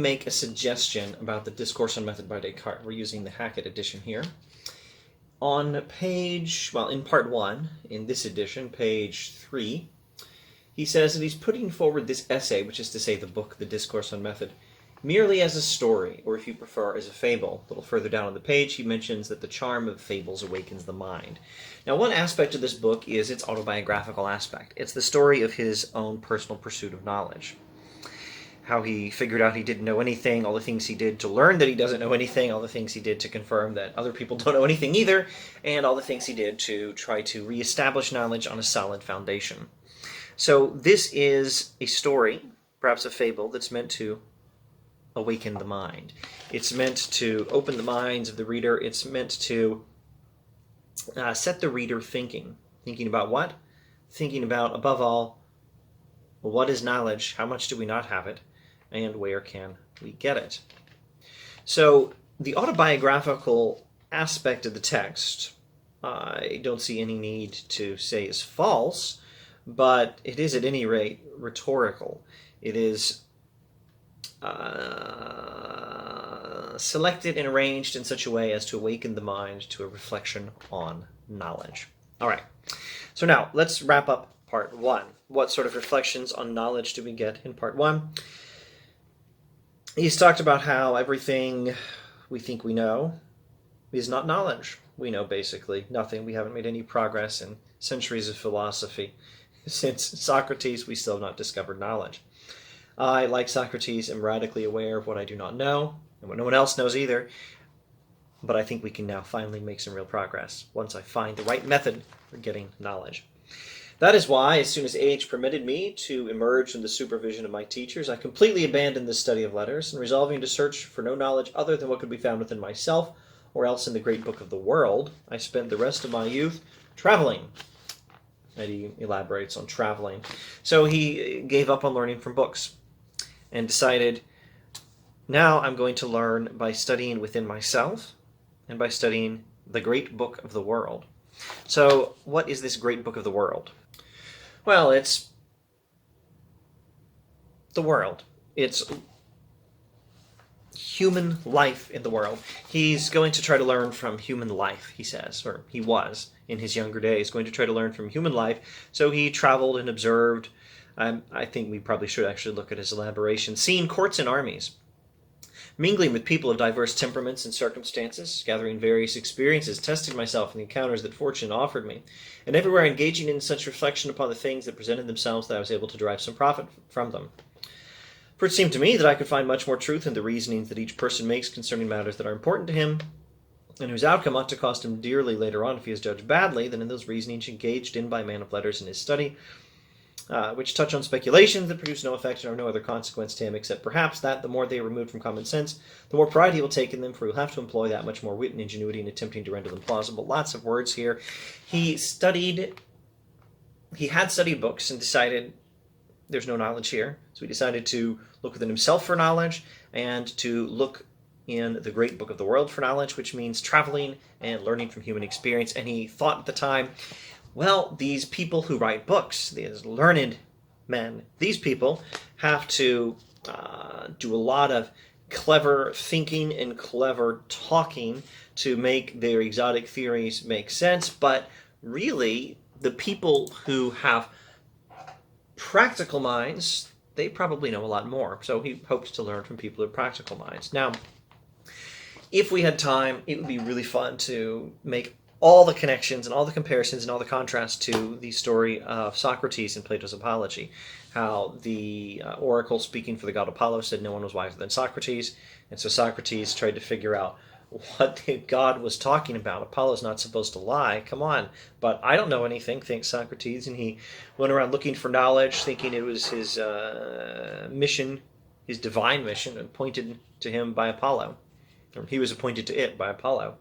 make a suggestion about the Discourse on Method by Descartes. We're using the Hackett edition here. On page, well, in part 1, in this edition, page 3, he says that he's putting forward this essay, which is to say the book, The Discourse on Method, merely as a story, or if you prefer, as a fable. A little further down on the page, he mentions that the charm of fables awakens the mind. Now, one aspect of this book is its autobiographical aspect. It's the story of his own personal pursuit of knowledge. How he figured out he didn't know anything, all the things he did to learn that he doesn't know anything, all the things he did to confirm that other people don't know anything either, and all the things he did to try to reestablish knowledge on a solid foundation. So this is a story, perhaps a fable, that's meant to awaken the mind. It's meant to open the minds of the reader. It's meant to set the reader thinking. Thinking about what? Thinking about, above all, what is knowledge? How much do we not have it? And where can we get it? So the autobiographical aspect of the text, I don't see any need to say is false, but it is at any rate rhetorical. It is selected and arranged in such a way as to awaken the mind to a reflection on knowledge. All right, so now let's wrap up part 1. What sort of reflections on knowledge do we get in part 1? He's talked about how everything we think we know is not knowledge. We know basically nothing. We haven't made any progress in centuries of philosophy. Since Socrates, we still have not discovered knowledge. I, like Socrates, am radically aware of what I do not know, and what no one else knows either, but I think we can now finally make some real progress once I find the right method for getting knowledge. That is why, as soon as age permitted me to emerge from the supervision of my teachers, I completely abandoned the study of letters, and resolving to search for no knowledge other than what could be found within myself, or else in the great book of the world, I spent the rest of my youth traveling. And he elaborates on traveling. So he gave up on learning from books and decided, now I'm going to learn by studying within myself and by studying the great book of the world. So what is this great book of the world? Well, it's the world. It's human life in the world. He's going to try to learn from human life, he says, or he was in his younger days going to try to learn from human life. So he traveled and observed. I think we probably should actually look at his elaboration. Seeing courts and armies, mingling with people of diverse temperaments and circumstances, gathering various experiences, testing myself in the encounters that fortune offered me, and everywhere engaging in such reflection upon the things that presented themselves that I was able to derive some profit from them. For it seemed to me that I could find much more truth in the reasonings that each person makes concerning matters that are important to him, and whose outcome ought to cost him dearly later on if he is judged badly, than in those reasonings engaged in by a man of letters in his study, which touch on speculations that produce no effect and are no other consequence to him, except perhaps that the more they are removed from common sense, the more pride he will take in them, for he will have to employ that much more wit and ingenuity in attempting to render them plausible. Lots of words here. He had studied books and decided there's no knowledge here, so he decided to look within himself for knowledge and to look in the great book of the world for knowledge, which means traveling and learning from human experience. And he thought at the time, well, these people who write books, these learned men, these people have to do a lot of clever thinking and clever talking to make their exotic theories make sense. But really, the people who have practical minds, they probably know a lot more. So he hoped to learn from people with practical minds. Now, if we had time, it would be really fun to make all the connections and all the comparisons and all the contrasts to the story of Socrates in Plato's Apology. How the oracle speaking for the god Apollo said no one was wiser than Socrates, and so Socrates tried to figure out what the god was talking about. Apollo's not supposed to lie, come on. But I don't know anything, thinks Socrates, and he went around looking for knowledge, thinking it was his mission, his divine mission, appointed to him by Apollo. Or he was appointed to it by Apollo.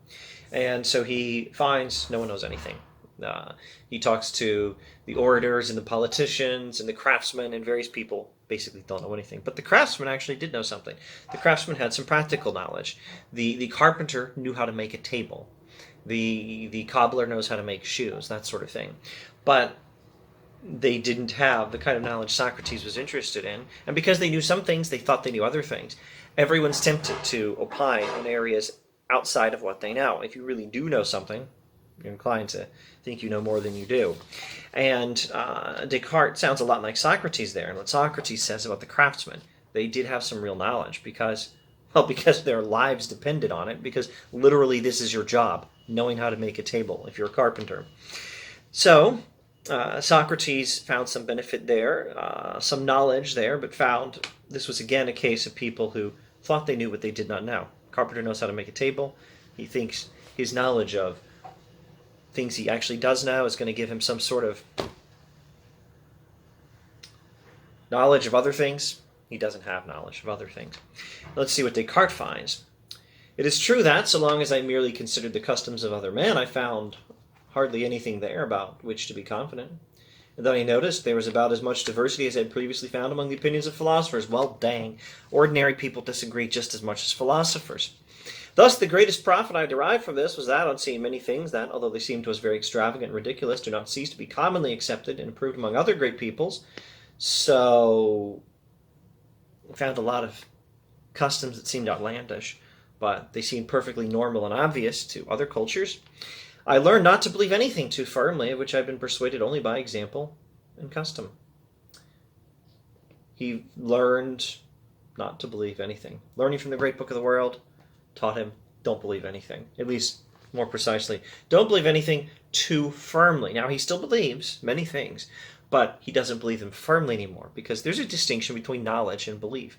And so he finds no one knows anything. He talks to the orators and the politicians and the craftsmen, and various people basically don't know anything. But the craftsman actually did know something. The craftsman had some practical knowledge. The carpenter knew how to make a table. The cobbler knows how to make shoes, that sort of thing. But they didn't have the kind of knowledge Socrates was interested in. And because they knew some things, they thought they knew other things. Everyone's tempted to opine in areas outside of what they know. If you really do know something, you're inclined to think you know more than you do. And Descartes sounds a lot like Socrates there. And what Socrates says about the craftsmen, they did have some real knowledge because their lives depended on it, because literally this is your job, knowing how to make a table if you're a carpenter. So Socrates found some benefit there, some knowledge there, but found this was again a case of people who thought they knew what they did not know. Carpenter knows how to make a table. He thinks his knowledge of things he actually does know is going to give him some sort of knowledge of other things. He doesn't have knowledge of other things. Let's see what Descartes finds. It is true that, so long as I merely considered the customs of other men, I found hardly anything there about which to be confident. And then I noticed there was about as much diversity as I had previously found among the opinions of philosophers. Well, dang, ordinary people disagree just as much as philosophers. Thus, the greatest profit I derived from this was that, on seeing many things that, although they seem to us very extravagant and ridiculous, do not cease to be commonly accepted and approved among other great peoples. So, I found a lot of customs that seemed outlandish, but they seemed perfectly normal and obvious to other cultures. I learned not to believe anything too firmly, of which I have been persuaded only by example and custom. He learned not to believe anything. Learning from the great book of the world taught him, don't believe anything. At least, more precisely, don't believe anything too firmly. Now, he still believes many things, but he doesn't believe them firmly anymore, because there's a distinction between knowledge and belief.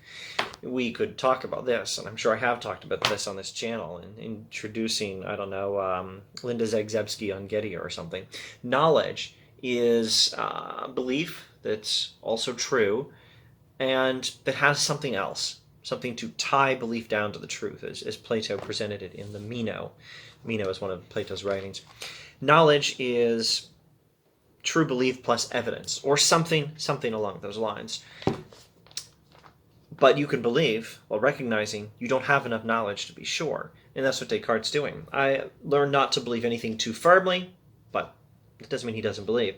We could talk about this, and I'm sure I have talked about this on this channel, in introducing, I don't know, Linda Zagzebski on Gettier or something. Knowledge is belief that's also true, and that has something else, something to tie belief down to the truth, as Plato presented it in the Meno. Meno is one of Plato's writings. Knowledge is true belief plus evidence, or something along those lines. But you can believe while recognizing you don't have enough knowledge to be sure. And that's what Descartes is doing. I learned not to believe anything too firmly, but it doesn't mean he doesn't believe.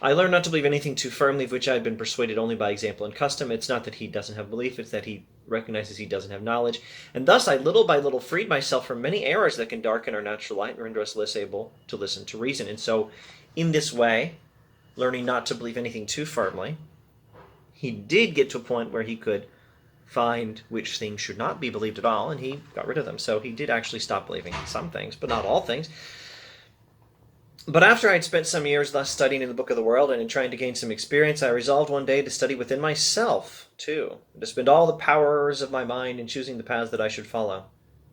I learned not to believe anything too firmly of which I had been persuaded only by example and custom. It's not that he doesn't have belief, it's that he recognizes he doesn't have knowledge. And thus I little by little freed myself from many errors that can darken our natural light and render us less able to listen to reason. And so, in this way, learning not to believe anything too firmly, he did get to a point where he could find which things should not be believed at all, and he got rid of them. So he did actually stop believing some things, but not all things. But after I had spent some years thus studying in the book of the world and in trying to gain some experience, I resolved one day to study within myself, too, and to spend all the powers of my mind in choosing the paths that I should follow.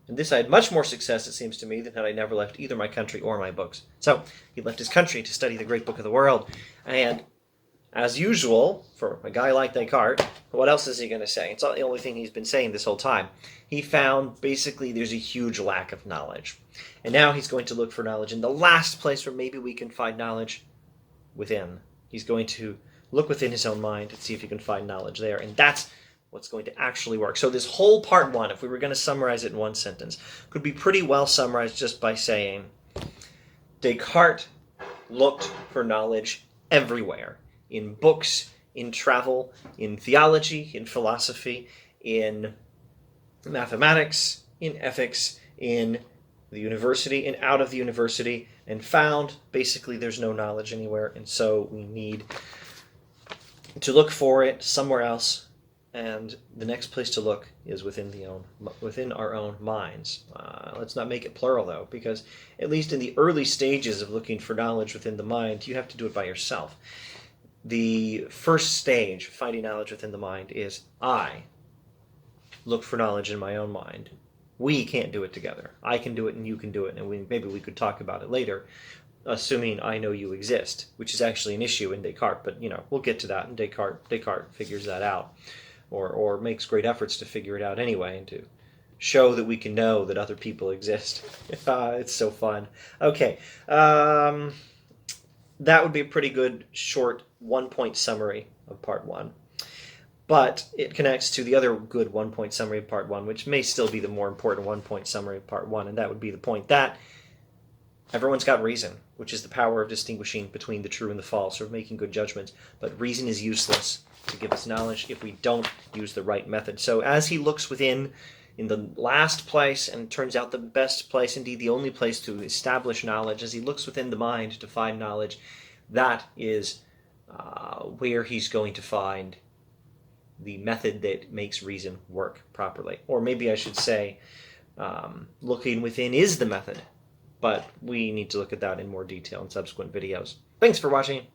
And this I had much more success, it seems to me, than had I never left either my country or my books. So he left his country to study the great book of the world. And as usual, for a guy like Descartes, what else is he going to say? It's not the only thing he's been saying this whole time. He found basically there's a huge lack of knowledge. And now he's going to look for knowledge in the last place where maybe we can find knowledge, within. He's going to look within his own mind and see if he can find knowledge there. And that's what's going to actually work. So this whole part one, if we were going to summarize it in one sentence, could be pretty well summarized just by saying Descartes looked for knowledge everywhere. In books, in travel, in theology, in philosophy, in mathematics, in ethics, in the university, and out of the university, and found basically there's no knowledge anywhere, and so we need to look for it somewhere else, and the next place to look is within our own minds. Let's not make it plural, though, because at least in the early stages of looking for knowledge within the mind, you have to do it by yourself. The first stage of finding knowledge within the mind is I look for knowledge in my own mind. We can't do it together. I can do it and you can do it, and maybe we could talk about it later, assuming I know you exist, which is actually an issue in Descartes, but we'll get to that, and Descartes figures that out, or makes great efforts to figure it out anyway, and to show that we can know that other people exist. It's so fun. Okay, that would be a pretty good short one-point summary of part one. But it connects to the other good one-point summary of part one, which may still be the more important one-point summary of part one, and that would be the point that everyone's got reason. which is the power of distinguishing between the true and the false, or of making good judgments. But reason is useless to give us knowledge if we don't use the right method. So as he looks within, in the last place, and turns out the best place, indeed the only place to establish knowledge, as he looks within the mind to find knowledge, that is where he's going to find the method that makes reason work properly. Or maybe I should say, looking within is the method, but we need to look at that in more detail in subsequent videos. Thanks for watching.